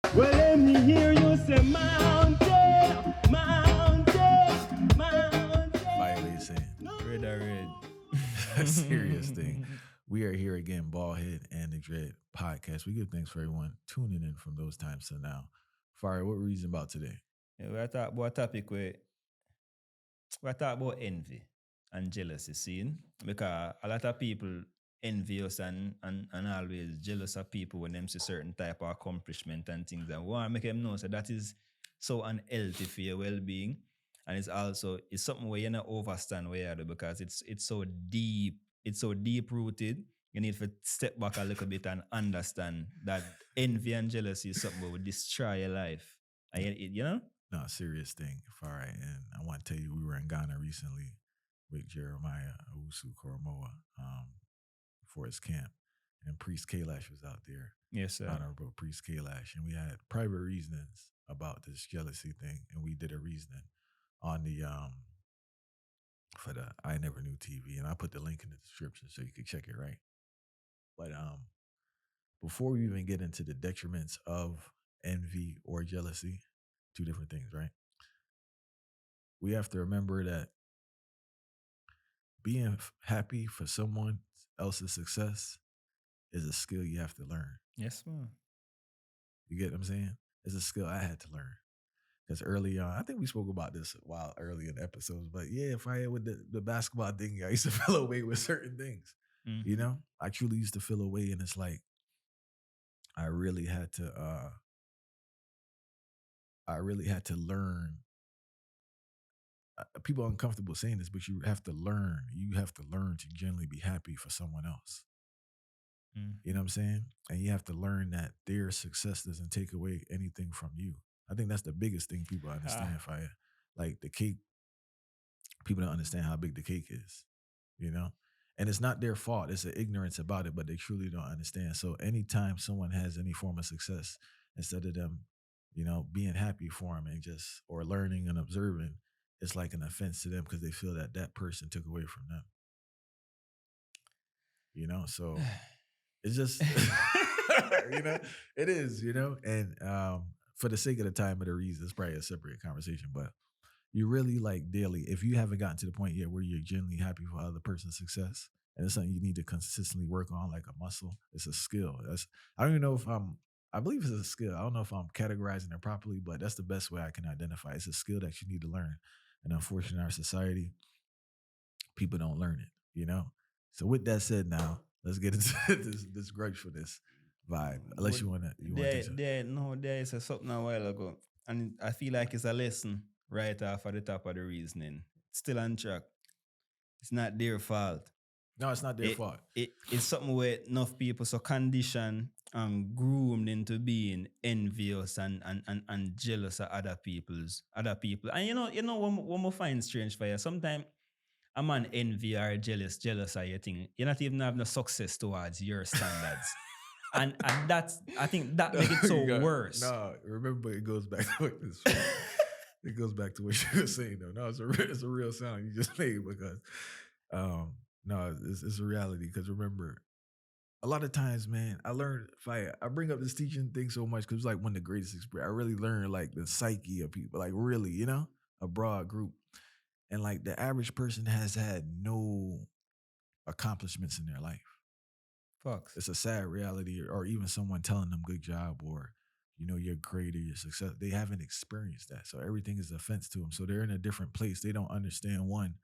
Well, let me hear you say mountain, mountain, mountain. Violation. Red or red. A serious thing. We are here again, Ballhead and the Dread podcast. We give thanks for everyone tuning in from those times to now. Fire, what reason about today? Yeah, we're talking about a topic where we're talking about envy and jealousy, seeing? Because a lot of people envy us and always jealous of people when them see certain type of accomplishment and things. And we want to make them know so that is so unhealthy for your well-being. And it's something where you not overstand where you are because it's so deep, it's so deep rooted. You need to step back a little bit and understand that envy and jealousy is something that will destroy your life. And you know? No, serious thing, Fire. And I want to tell you, we were in Ghana recently with Jeremiah Owusu Koromoa for his camp. And Priest Kailash was out there. Yes, sir. Honorable Priest Kailash. And we had private reasonings about this jealousy thing. And we did a reasoning on the for the I Never Knew TV. And I put the link in the description so you can check it, right? But before we even get into the detriments of envy or jealousy, two different things, right? We have to remember that being happy for someone else's success is a skill you have to learn. Yes, man. You get what I'm saying? It's a skill I had to learn. Because early on, I think we spoke about this a while early in the episodes, but yeah, if I had with the basketball thing, I used to feel away with certain things. Mm-hmm. You know? I truly used to feel away, and it's like I really had to learn. People are uncomfortable saying this, but you have to learn. You have to learn to genuinely be happy for someone else. You know what I'm saying? And you have to learn that their success doesn't take away anything from you. I think that's the biggest thing people understand, Fire. Like the cake, people don't understand how big the cake is, you know? And it's not their fault. It's an ignorance about it, but they truly don't understand. So anytime someone has any form of success, instead of them, you know, being happy for them and just, or learning and observing, it's like an offense to them because they feel that that person took away from them. You know, so it's just, you know, it is, you know, and for the sake of the time of the reason, it's probably a separate conversation, but you really like daily, if you haven't gotten to the point yet where you're genuinely happy for other person's success, and it's something you need to consistently work on like a muscle, it's a skill. I don't even know if I believe it's a skill. I don't know if I'm categorizing it properly, but that's the best way I can identify. It's a skill that you need to learn. And unfortunately, in our society, people don't learn it, you know? So with that said, now let's get into this grudgefulness vibe. Unless you want to. There is something a while ago, and I feel like it's a lesson right off at the top of the reasoning. It's still on track. It's not their fault. No, it's not their fault. It's something where enough people so conditioned and groomed into being envious and jealous of other people. And you know what I find strange for you? Sometimes a man envy or jealous of your thing. You're not even having no success towards your standards. and that's, I think that makes it so worse. No, remember it goes back to what this. It goes back to what you were saying though. No, it's a real sound you just made because no, it's a reality. Because remember, a lot of times, man, I learned. I bring up this teaching thing so much because it's like one of the greatest experiences. I really learned like the psyche of people, like really, you know, a broad group, and like the average person has had no accomplishments in their life. Fucks. It's a sad reality, or even someone telling them good job or, you know, you're great or you're successful. They haven't experienced that. So everything is offense to them. So they're in a different place. They don't understand, one,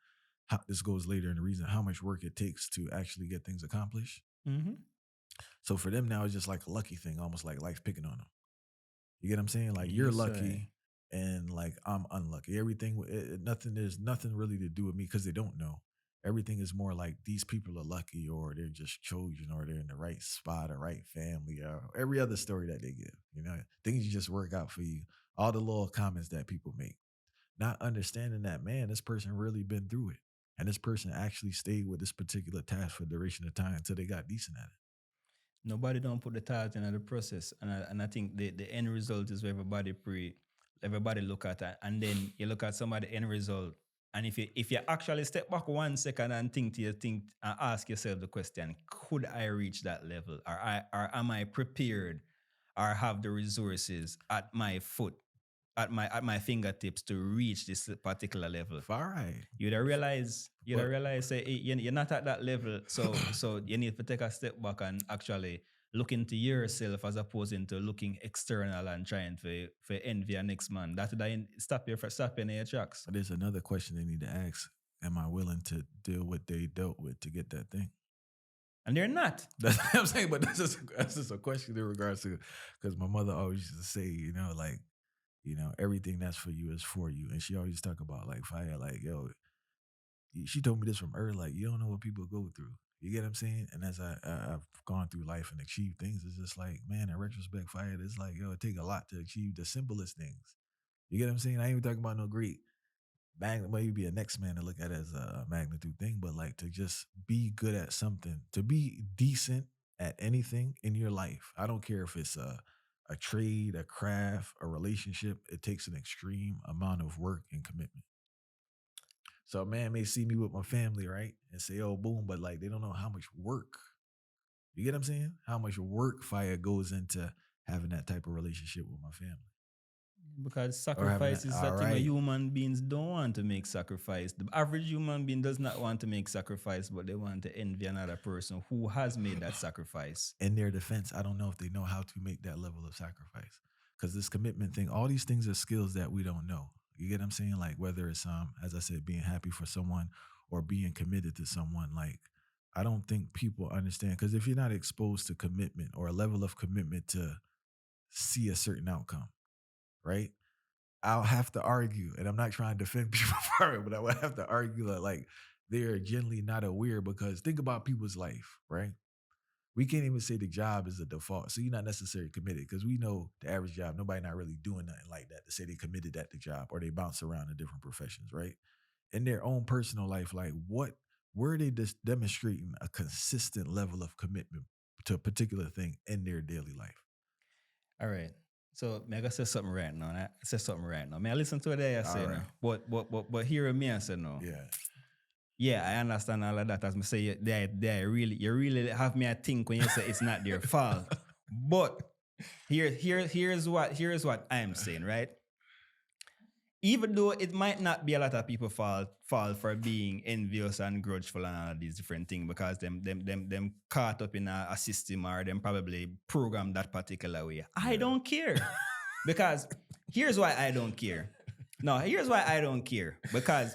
how this goes later in the reason, how much work it takes to actually get things accomplished. Mm-hmm. So for them now, it's just like a lucky thing, almost like life picking on them. You get what I'm saying? Like you're lucky and like I'm unlucky. Everything, there's nothing really to do with me because they don't know. Everything is more like these people are lucky or they're just chosen or they're in the right spot or right family or every other story that they give. You know, things just work out for you. All the little comments that people make. Not understanding that, man, this person really been through it. And this person actually stayed with this particular task for a duration of time until they got decent at it. Nobody don't put the thought into the process. And I think the end result is where everybody look at it. And then you look at some of the end result. And if you actually step back 1 second and think and ask yourself the question, could I reach that level? Or am I prepared? or have the resources at my foot, at my fingertips to reach this particular level. Far right. You'd realize, But- say, hey, you're not at that level, so you need to take a step back and actually look into yourself as opposed to looking external and trying for envy a next man. That would stop you in your tracks. There's another question they need to ask. Am I willing to deal what they dealt with to get that thing? And they're not. That's what I'm saying, but that's just a question in regards to, because my mother always used to say, like, everything that's for you is for you. And she always talk about like fire, like, yo, she told me this from early, like, you don't know what people go through. You get what I'm saying? And as I've gone through life and achieved things, it's just like, man, in retrospect, fire, it's like, yo, it take a lot to achieve the simplest things. You get what I'm saying? I ain't even talking about no great maybe a next man to look at it as a magnitude thing, but like to just be good at something, to be decent at anything in your life. I don't care if it's a trade, a craft, a relationship. It takes an extreme amount of work and commitment. So a man may see me with my family, right? And say, oh, boom, but like they don't know how much work. You get what I'm saying? How much work fire goes into having that type of relationship with my family. Because sacrifice is something where human beings don't want to make sacrifice. The average human being does not want to make sacrifice, but they want to envy another person who has made that sacrifice. In their defense, I don't know if they know how to make that level of sacrifice. Because this commitment thing, all these things are skills that we don't know. You get what I'm saying? Like whether it's, as I said, being happy for someone or being committed to someone, like I don't think people understand. Because if you're not exposed to commitment or a level of commitment to see a certain outcome, right? I'll have to argue, and I'm not trying to defend people for it, but I would have to argue that like they're generally not aware, because think about people's life, right? We can't even say the job is a default. So you're not necessarily committed, because we know the average job, nobody not really doing nothing like that to say they committed at the job or they bounce around in different professions, right? In their own personal life, like where are they just demonstrating a consistent level of commitment to a particular thing in their daily life? All right. So I gotta say something right now. I say something right now. I listen to what I say right. now. But hear me I say no. Yeah. Yeah, I understand all of that. As I say, you really have me a think when you say it's not their fault. But here's what I'm saying, right? Even though it might not be a lot of people fall for being envious and grudgeful and all of these different things, because them caught up in a system, or them probably programmed that particular way. I don't care. Because here's why I don't care. No, here's why I don't care. Because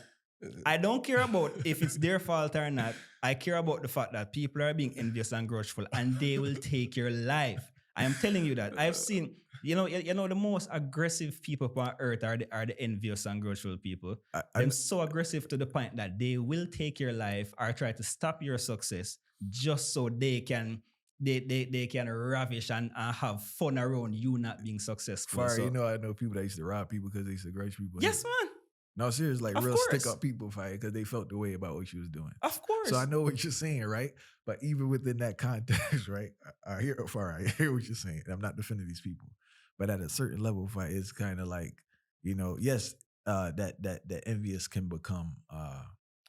I don't care about if it's their fault or not. I care about the fact that people are being envious and grudgeful, and they will take your life. I am telling you that. I've seen, the most aggressive people on earth are the envious and grudgeful people. I'm so aggressive to the point that they will take your life or try to stop your success just so they can ravish and have fun around you not being successful. I know people that used to rob people because they used to grudge people. Yes, man. No, seriously, like of real course. stick up people fight because they felt the way about what you was doing. Of course. So I know what you're saying, right? But even within that context, right? I hear what you're saying. I'm not defending these people, but at a certain level, fight it's kind of like, yes, that envious can become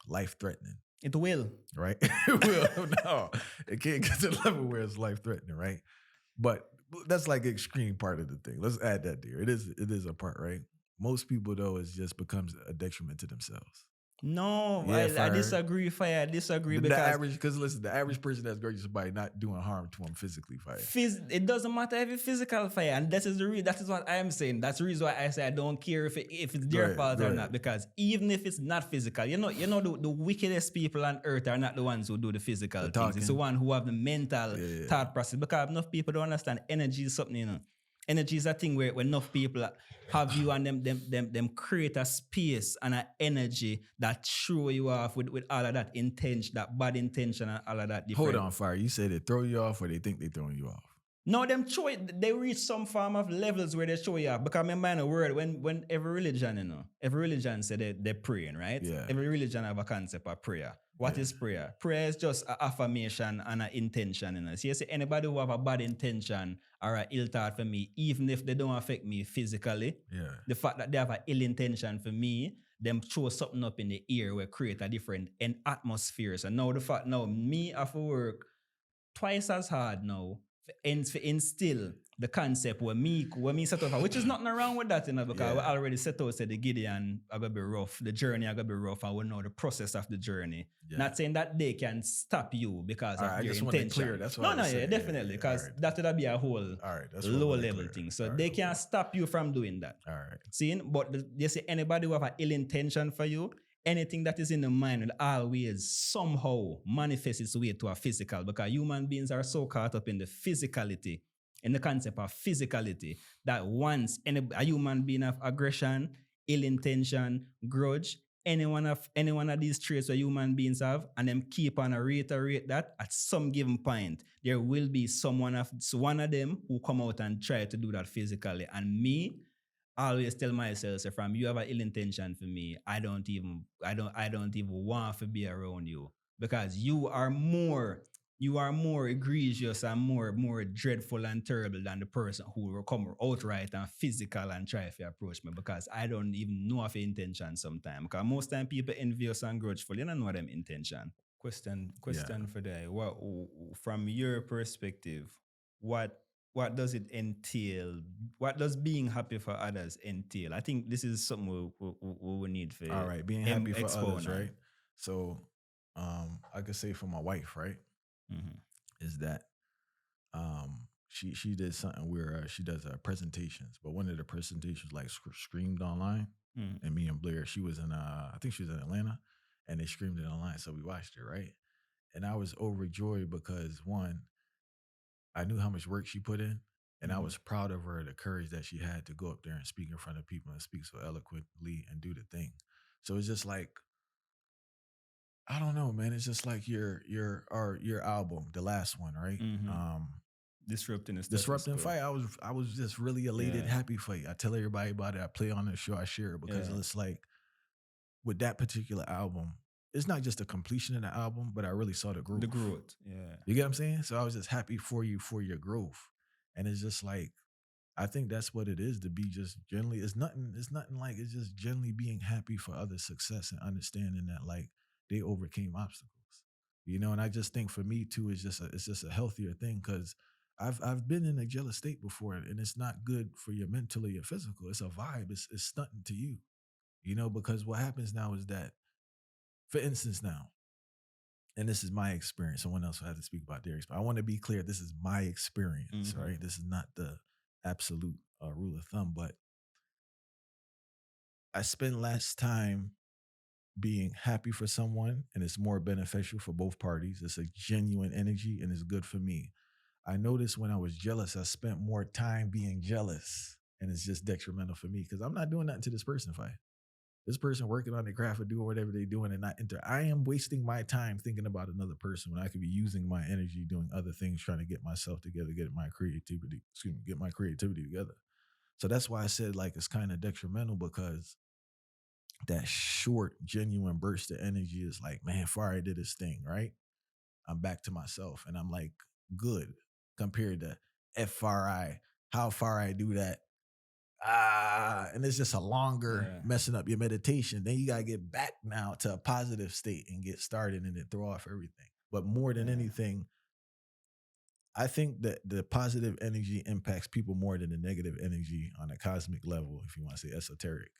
life threatening. It will, right? It will. No, it can't get to the level where it's life threatening, right? But that's like an extreme part of the thing. Let's add that there. It is a part, right? Most people, though, it just becomes a detriment to themselves. No, I disagree, Fire. I disagree because the average person that's grudging somebody not doing harm to them physically, Fire. It doesn't matter if it's physical, Fire, and that is what I am saying. That's the reason why I say I don't care if it's their fault or not, because even if it's not physical, the wickedest people on earth are not the ones who do the physical things. It's the one who have the mental thought process. Because enough people don't understand energy is something, Energy is a thing where enough people have you and them create a space and an energy that throw you off with all of that intention, that bad intention and all of that. Hold on, Fire. You said they throw you off or they think they throwing you off? No, they reach some form of levels where they show you off. Because remember in a word, when every religion say they're praying, right? Yeah. Every religion have a concept of prayer. What is prayer? Prayer is just an affirmation and an intention. So you see, anybody who have a bad intention or an ill thought for me, even if they don't affect me physically, the fact that they have an ill intention for me, them throw something up in the ear will create a different atmosphere. So now the fact, me have to work twice as hard now for instill the concept when me set up, which is nothing wrong with that, because we Yeah. already set out, said the Gideon are gonna be rough, the journey are gonna be rough, and we know the process of the journey. Yeah. Not saying that they can stop you because All of right, I your just want to intention. clear. That's what I No, was yeah, saying. definitely, because all right. that would be a whole All right, that's what I low wanted to level clear. thing. So All right, they cool, can't stop you from doing that. All right. Seeing, but they say anybody who have an ill intention for you, anything that is in the mind will always somehow manifest its way to a physical, because human beings are so caught up in the physicality, in the concept of physicality, that once a human being of aggression, ill intention, grudge, any one of these traits that human beings have, and them keep on reiterate that, at some given point, there will be one of them who come out and try to do that physically. And me, I always tell myself, so from you have an ill intention for me, I don't even want to be around you, because you are more egregious and more dreadful and terrible than the person who will come outright and physical and try to approach me, because I don't even know of your intention sometimes. Because most time people envious and grudgeful, you don't know them intention. Question for that. What, from your perspective, what does it entail? What does being happy for others entail? I think this is something we need for. All right, being happy for expound others, on. right? So, I could say for my wife, right, is that she did something where she does presentations, but one of the presentations like streamed online, and me and Blair, she was in I think she was in Atlanta, and they streamed it online, so we watched it, right, and I was overjoyed because one, I knew how much work she put in, and I was proud of her, the courage that she had to go up there and speak in front of people and speak so eloquently and do the thing. So it's just like, I don't know, man. It's just like your album, the last one, right? Disrupting Fight. I was just really elated, happy for you. I tell everybody about it. I play on the show. I share it because it's like, with that particular album, it's not just the completion of the album, but I really saw the growth. The growth, yeah. You get what I'm saying? So I was just happy for you for your growth, and it's just like, I think that's what it is to be just generally. It's nothing like, it's just generally being happy for other success and understanding that like they overcame obstacles, you know. And I just think for me too, it's just a healthier thing, because I've been in a jealous state before, and it's not good for your mental or your physical. It's a vibe. It's stunting to you, you know, because what happens now is that, for instance, now, and this is my experience, someone else will have to speak about their experience. I want to be clear, this is my experience, right? This is not the absolute rule of thumb, but I spend less time being happy for someone, and it's more beneficial for both parties. It's a genuine energy, and it's good for me. I noticed when I was jealous, I spent more time being jealous, and it's just detrimental for me, because I'm not doing nothing to this person. If this person working on their craft or doing whatever they're doing and not I am wasting my time thinking about another person when I could be using my energy doing other things, trying to get myself together, get my creativity together. So that's why I said like it's kind of detrimental, because that short, genuine burst of energy is like, man, Fari did his thing, right? I'm back to myself, and I'm like, good, compared to FRI, how far I do that. And it's just a longer messing up your meditation. Then you got to get back now to a positive state and get started and then throw off everything. But more than anything, I think that the positive energy impacts people more than the negative energy on a cosmic level, if you want to say esoteric.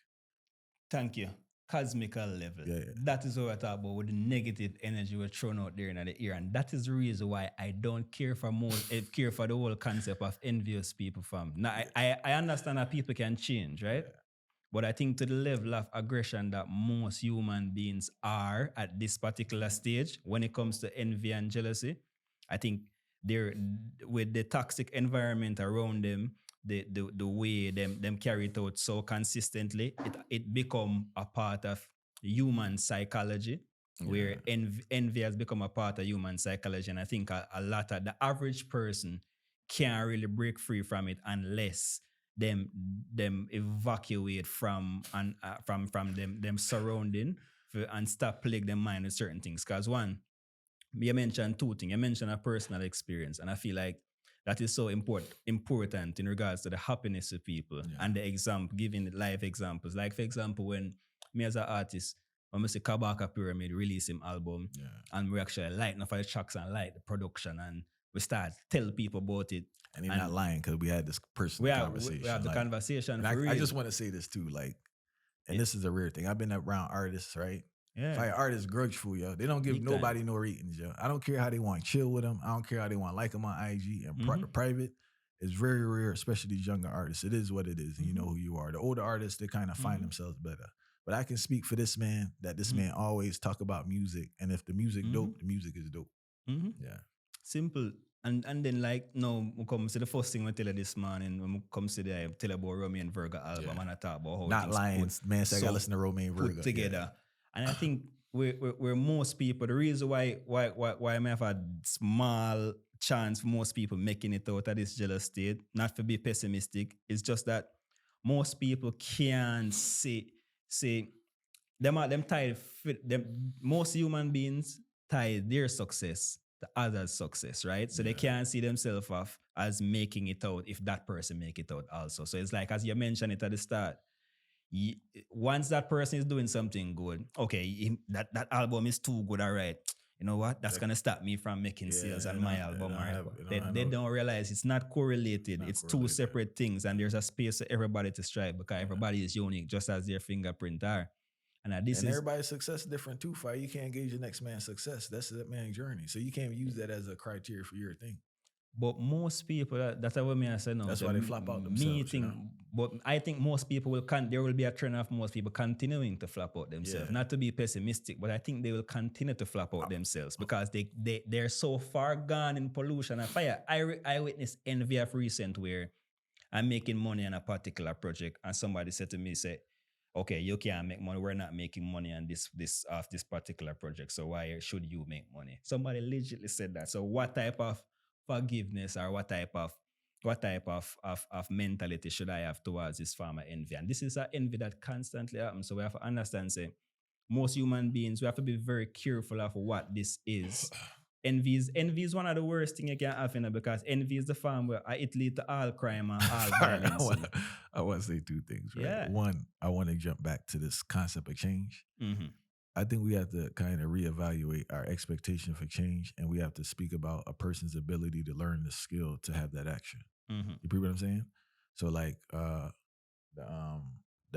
Thank you. Cosmical level. Yeah. That is what I talk about, with the negative energy we're thrown out there in the air. And that is the reason why I don't care for the whole concept of envious people from. Now, I understand that people can change, right? Yeah. But I think to the level of aggression that most human beings are at this particular stage, when it comes to envy and jealousy, I think they're, with the toxic environment around them, the way them carry it out so consistently, it become a part of human psychology, where envy has become a part of human psychology. And I think a lot of the average person can't really break free from it unless them evacuate from them surrounding and stop plague them mind with certain things. Because one, you mentioned two things. You mentioned a personal experience, and I feel like that is so important in regards to the happiness of people and the example, giving live examples. Like, for example, when me as an artist, when I see Kabaka Pyramid release him album, and we actually light enough of the tracks and light the production, and we start tell people about it. And you're not lying because we had this personal We have, conversation. we have the like, conversation and for real. I just want to say this too, like, and this is a rare thing. I've been around artists, right? yeah. Like artists grudgeful, yo. They don't give Big time. nobody no ratings, yo. I don't care how they want to chill with them. I don't care how they want to like them on IG and private. It's very rare, especially these younger artists. It is what it is, and you know who you are. The older artists, they kind of find themselves better. But I can speak for this man that this man always talk about music, and if the music dope, the music is dope. Yeah, simple. And then like no, we come to the first thing we tell you this morning when we come to the tell about Romeo and Virgo album and I talk about how not things lying. Man said I got so listen to Romeo and Virgo put together. And I think we're most people. The reason why I may have a small chance for most people making it out of this jealous state, not to be pessimistic, it's just that most people can't say them tied them. Most human beings tie their success to others' success, right? So they can't see themselves off as making it out if that person make it out also. So it's like as you mentioned it at the start. Once that person is doing something good, okay, that album is too good, all right. You know what? That's gonna stop me from making sales on my album. They don't realize it's not correlated. It's two separate things, and there's a space for everybody to strive because everybody is unique, just as their fingerprint are. And everybody's success is different too. Fire, you can't gauge the next man's success. That's that man's journey. So you can't use that as a criteria for your thing. But most people, that's what I say now. That's why they flop out themselves. But I think most people there will be a trend of most people continuing to flop out themselves. Yeah. Not to be pessimistic, but I think they will continue to flop out themselves because they're so far gone in pollution and fire. I witnessed envy of recent where I'm making money on a particular project and somebody said to me, say, okay, you can't make money. We're not making money on this particular project. So why should you make money? Somebody legitimately said that. So what type of forgiveness or what type of mentality should I have towards this form of envy? And this is an envy that constantly happens. So we have to understand, say, most human beings, we have to be very careful of what this is. Envy is one of the worst things you can have in it because envy is the form where it leads to all crime and all violence. I want to say two things, right? Yeah. One, I want to jump back to this concept of change. I think we have to kind of reevaluate our expectation for change, and we have to speak about a person's ability to learn the skill to have that action. You agree what I'm saying? So like the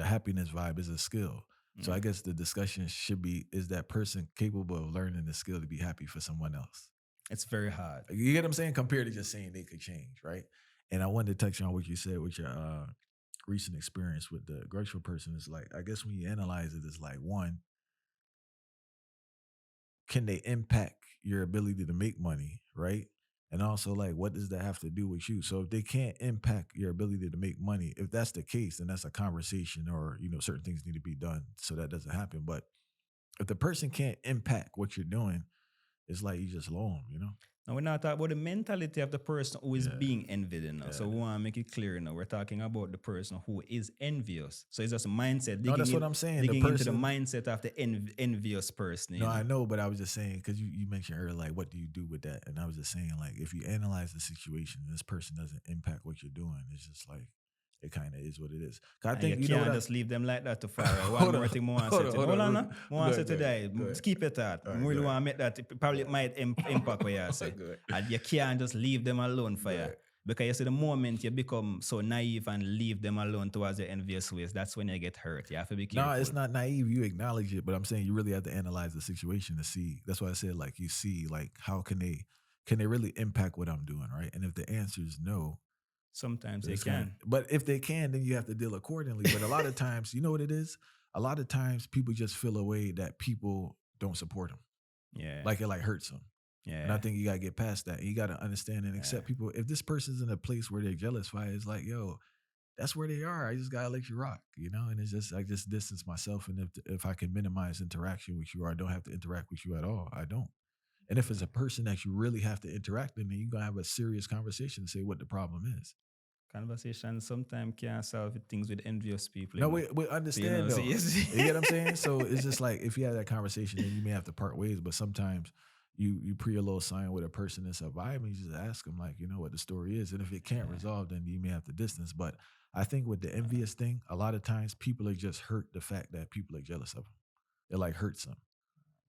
happiness vibe is a skill. So I guess the discussion should be, is that person capable of learning the skill to be happy for someone else? It's very hard. You get what I'm saying? Compared to just saying they could change, right? And I wanted to touch on what you said with your recent experience with the grudgeful person. Is like, I guess when you analyze it, it's like, one, can they impact your ability to make money, right? And also, like, what does that have to do with you? So if they can't impact your ability to make money, if that's the case, then that's a conversation, or, you know, certain things need to be done so that doesn't happen. But if the person can't impact what you're doing, it's like you just low them, you know? Now, we're not talking about the mentality of the person who is being envied. So we want to make it clear now. We're talking about the person who is envious. So it's just a mindset. No, that's what I'm saying. Digging into the mindset of the envious person. No, I know, but I was just saying, because you mentioned earlier, like, what do you do with that? And I was just saying, like, if you analyze the situation and this person doesn't impact what you're doing, it's just like, it kind of is what it is. I think you can't just leave them like that to far. One more thing I want to say. Hold on. I want to say today. Keep it at. I really want to make that. Probably it might impact what you say. And you can't just leave them alone for you. Because you see, the moment you become so naive and leave them alone towards your envious ways, that's when you get hurt. You have to be careful. No, it's not naive. You acknowledge it, but I'm saying you really have to analyze the situation to see. That's why I said, like, you see, like, how can they really impact what I'm doing, right? And if the answer is no, sometimes they can. But if they can, then you have to deal accordingly. But a lot of times, you know what it is? A lot of times people just feel a way that people don't support them. Yeah. Like it hurts them. Yeah. And I think you got to get past that. You got to understand and accept people. If this person's in a place where they're jealous, it's like, yo, that's where they are. I just got to let you rock, you know? And it's just, I just distance myself. And if I can minimize interaction with you, or I don't have to interact with you at all, I don't. And if it's a person that you really have to interact with, then you're going to have a serious conversation to say what the problem is. Conversation sometimes can't solve things with envious people. No, we understand, though. You get what I'm saying? So it's just like, if you have that conversation, then you may have to part ways. But sometimes you pre a little sign with a person that's a vibe, and you just ask them, like, you know what the story is. And if it can't resolve, then you may have to distance. But I think with the envious thing, a lot of times people are just hurt the fact that people are jealous of them. It like hurts them,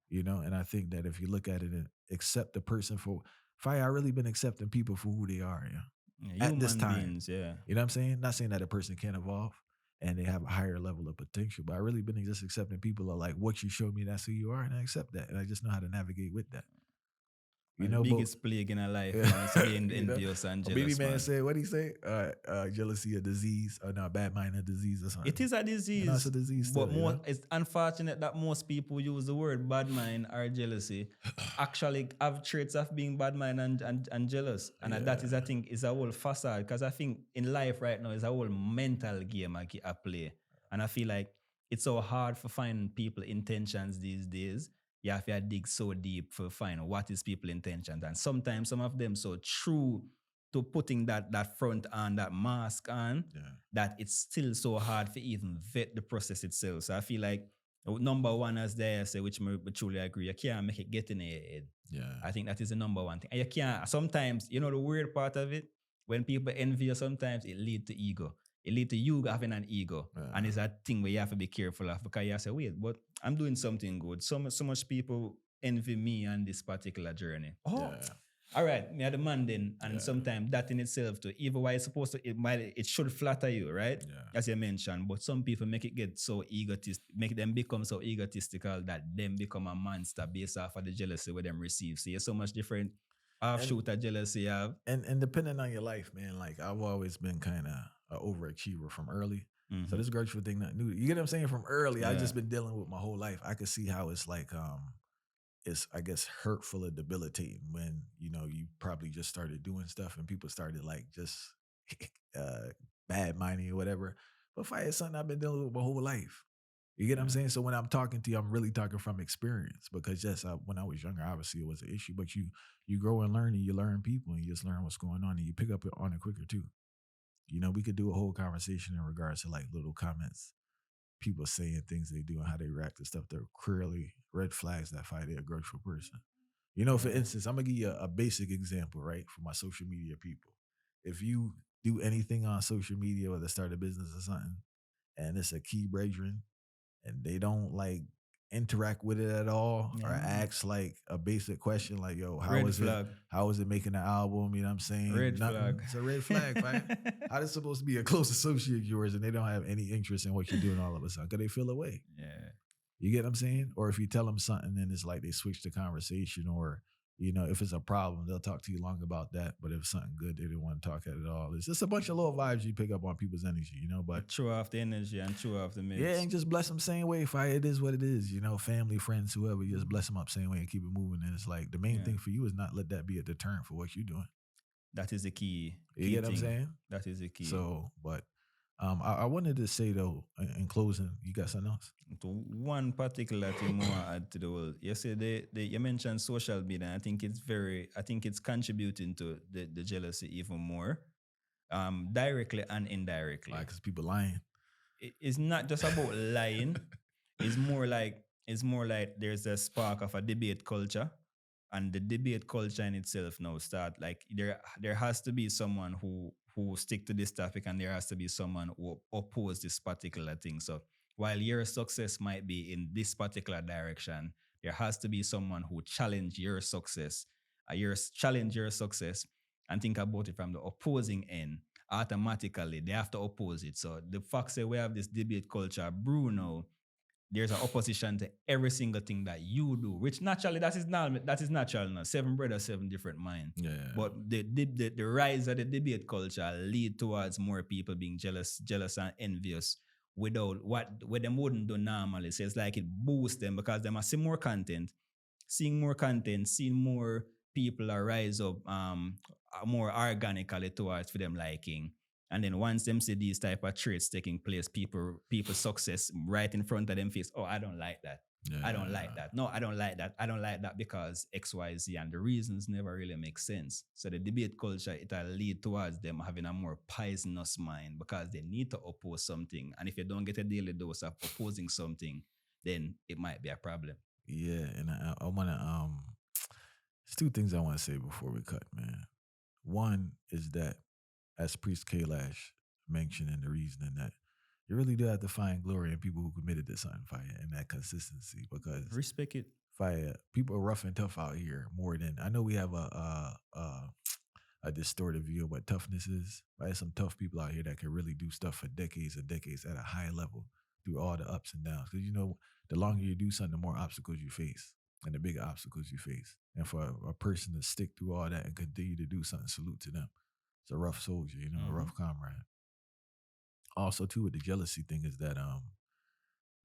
you know? And I think that if you look at it and accept the person for, Fire, I really been accepting people for who they are, Yeah, at this human time. beings, yeah. You know what I'm saying? Not saying that a person can't evolve and they have a higher level of potential, but I really been just accepting people are like, what you show me, that's who you are, and I accept that, and I just know how to navigate with that. You And know, the but biggest plague in our life, man, is being you know, envious and a Baby jealous, Man man. said, what he say? Jealousy a disease, or no, bad mind a disease or something. It is a disease, it's a disease but still, you know? it's unfortunate that most people use the word bad mind or jealousy actually have traits of being bad mind and jealous. And that is, I think, is a whole facade, because I think in life right now is a whole mental game I play. And I feel like it's so hard for finding people intentions these days. You have to dig so deep for find what is people intentions. And sometimes some of them so true to putting that front on, that mask on, that it's still so hard to even vet the process itself. So I feel like number one, as they say, which I truly agree, you can't make it get in your head. Yeah. I think that is the number one thing. And you can't, sometimes, the weird part of it, when people envy you, sometimes it leads to ego. It leads to you having an ego. And it's that thing where you have to be careful of, because you say, wait, but I'm doing something good. So much people envy me on this particular journey. Oh, all right, me are the man then, and sometimes that in itself too, even while it's supposed to, it should flatter you, right? As you mentioned, but some people make it get so make them become so egotistical that them become a monster based off of the jealousy where them receive. So you're so much different offshoot of jealousy you have. And depending on your life, man, like I've always been kind of an overachiever from early. So this grateful thing not new. You get what I'm saying? From early, I've just been dealing with my whole life. I could see how it's like it's, I guess, hurtful or debilitating when, you probably just started doing stuff and people started like just bad minding or whatever. But fire is something I've been dealing with my whole life. You get what I'm saying? So when I'm talking to you, I'm really talking from experience, because when I was younger, obviously it was an issue, but you grow and learn, and you learn people, and you just learn what's going on, and you pick up on it quicker too. We could do a whole conversation in regards to like little comments, people saying things they do and how they react to stuff that are clearly red flags that fight they're a grateful person. For instance, I'm gonna give you a basic example, right, for my social media people. If you do anything on social media, whether start a business or something, and it's a key brethren, and they don't like interact with it at all, or ask like a basic question like, yo, how is it making the album? You know what I'm saying? Red flag. It's a red flag, right? How is supposed to be a close associate of yours and they don't have any interest in what you're doing all of a sudden? Because they feel away. Yeah. You get what I'm saying? Or if you tell them something, then it's like they switch the conversation, or if it's a problem, they'll talk to you long about that. But if it's something good, they don't want to talk at it all. It's just a bunch of little vibes you pick up on people's energy, But true off the energy and true off the mix. Yeah, and just bless them same way. Fire, it is what it is. Family, friends, whoever, you just bless them up same way and keep it moving. And it's like the main thing for you is not let that be a deterrent for what you're doing. That is the key. You get what I'm saying? That is the key. So, but I wanted to say though, in closing, you got something else? To one particular thing more add to the world. You say you mentioned social media. I think it's contributing to the jealousy even more, directly and indirectly. Like, because people lying. It's not just about lying. It's more like there's a spark of a debate culture, and the debate culture in itself now start like there has to be someone who stick to this topic, and there has to be someone who oppose this particular thing. So while your success might be in this particular direction, there has to be someone who challenge your success, and think about it from the opposing end. Automatically, they have to oppose it. So the fact that we have this debate culture, Bruno, there's an opposition to every single thing that you do, which naturally that is natural now. 7 brothers, 7 different minds. Yeah. But the rise of the debate culture lead towards more people being jealous and envious without what them wouldn't do normally. So it's like it boosts them because they must see more content, seeing more people rise up more organically towards for them liking. And then once them see these type of traits taking place, people success right in front of them face. Oh, I don't like that. Yeah. I don't like that. No, I don't like that. I don't like that because X, Y, Z, and the reasons never really make sense. So the debate culture, it'll lead towards them having a more poisonous mind because they need to oppose something. And if you don't get a daily dose of opposing something, then it might be a problem. Yeah, and I want to there's 2 things I want to say before we cut, man. One is that, as Priest Kailash mentioned in the reasoning, that you really do have to find glory in people who committed to something, fire, and that consistency, because respect it. fire. People are rough and tough out here more than I know. We have a distorted view of what toughness is. But there's some tough people out here that can really do stuff for decades and decades at a high level through all the ups and downs. Because the longer you do something, the more obstacles you face, and the bigger obstacles you face. And for a person to stick through all that and continue to do something, salute to them. It's a rough soldier, a rough comrade. Also, too, with the jealousy thing is that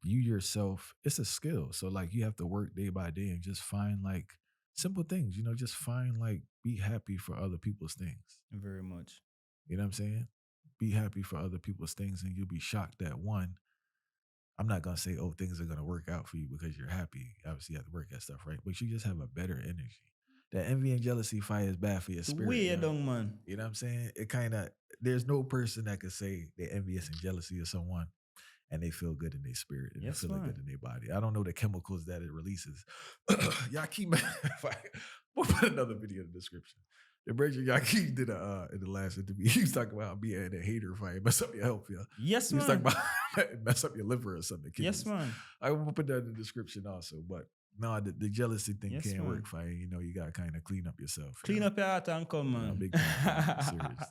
you yourself, it's a skill. So like you have to work day by day and just find like simple things, just find like be happy for other people's things. Very much. You know what I'm saying? Be happy for other people's things and you'll be shocked that one, I'm not gonna say, oh, things are gonna work out for you because you're happy. Obviously, you have to work at stuff, right? But you just have a better energy. That envy and jealousy fire is bad for your spirit. Weird, man. You know what I'm saying? It kind of, there's no person that can say they're envious and jealousy of someone and they feel good in their spirit and they feel good in their body. I don't know the chemicals that it releases. Yahki, we'll put another video in the description. The Bridget Yahki did in the last interview. He was talking about being a hater fight, mess up your health, yeah. Yes, he was talking about mess up your liver or something. Yes, man. I will put that in the description also. But no, the jealousy thing can't work for you. You got to kind of clean up yourself. Clean up your heart and come, man. Big time, serious.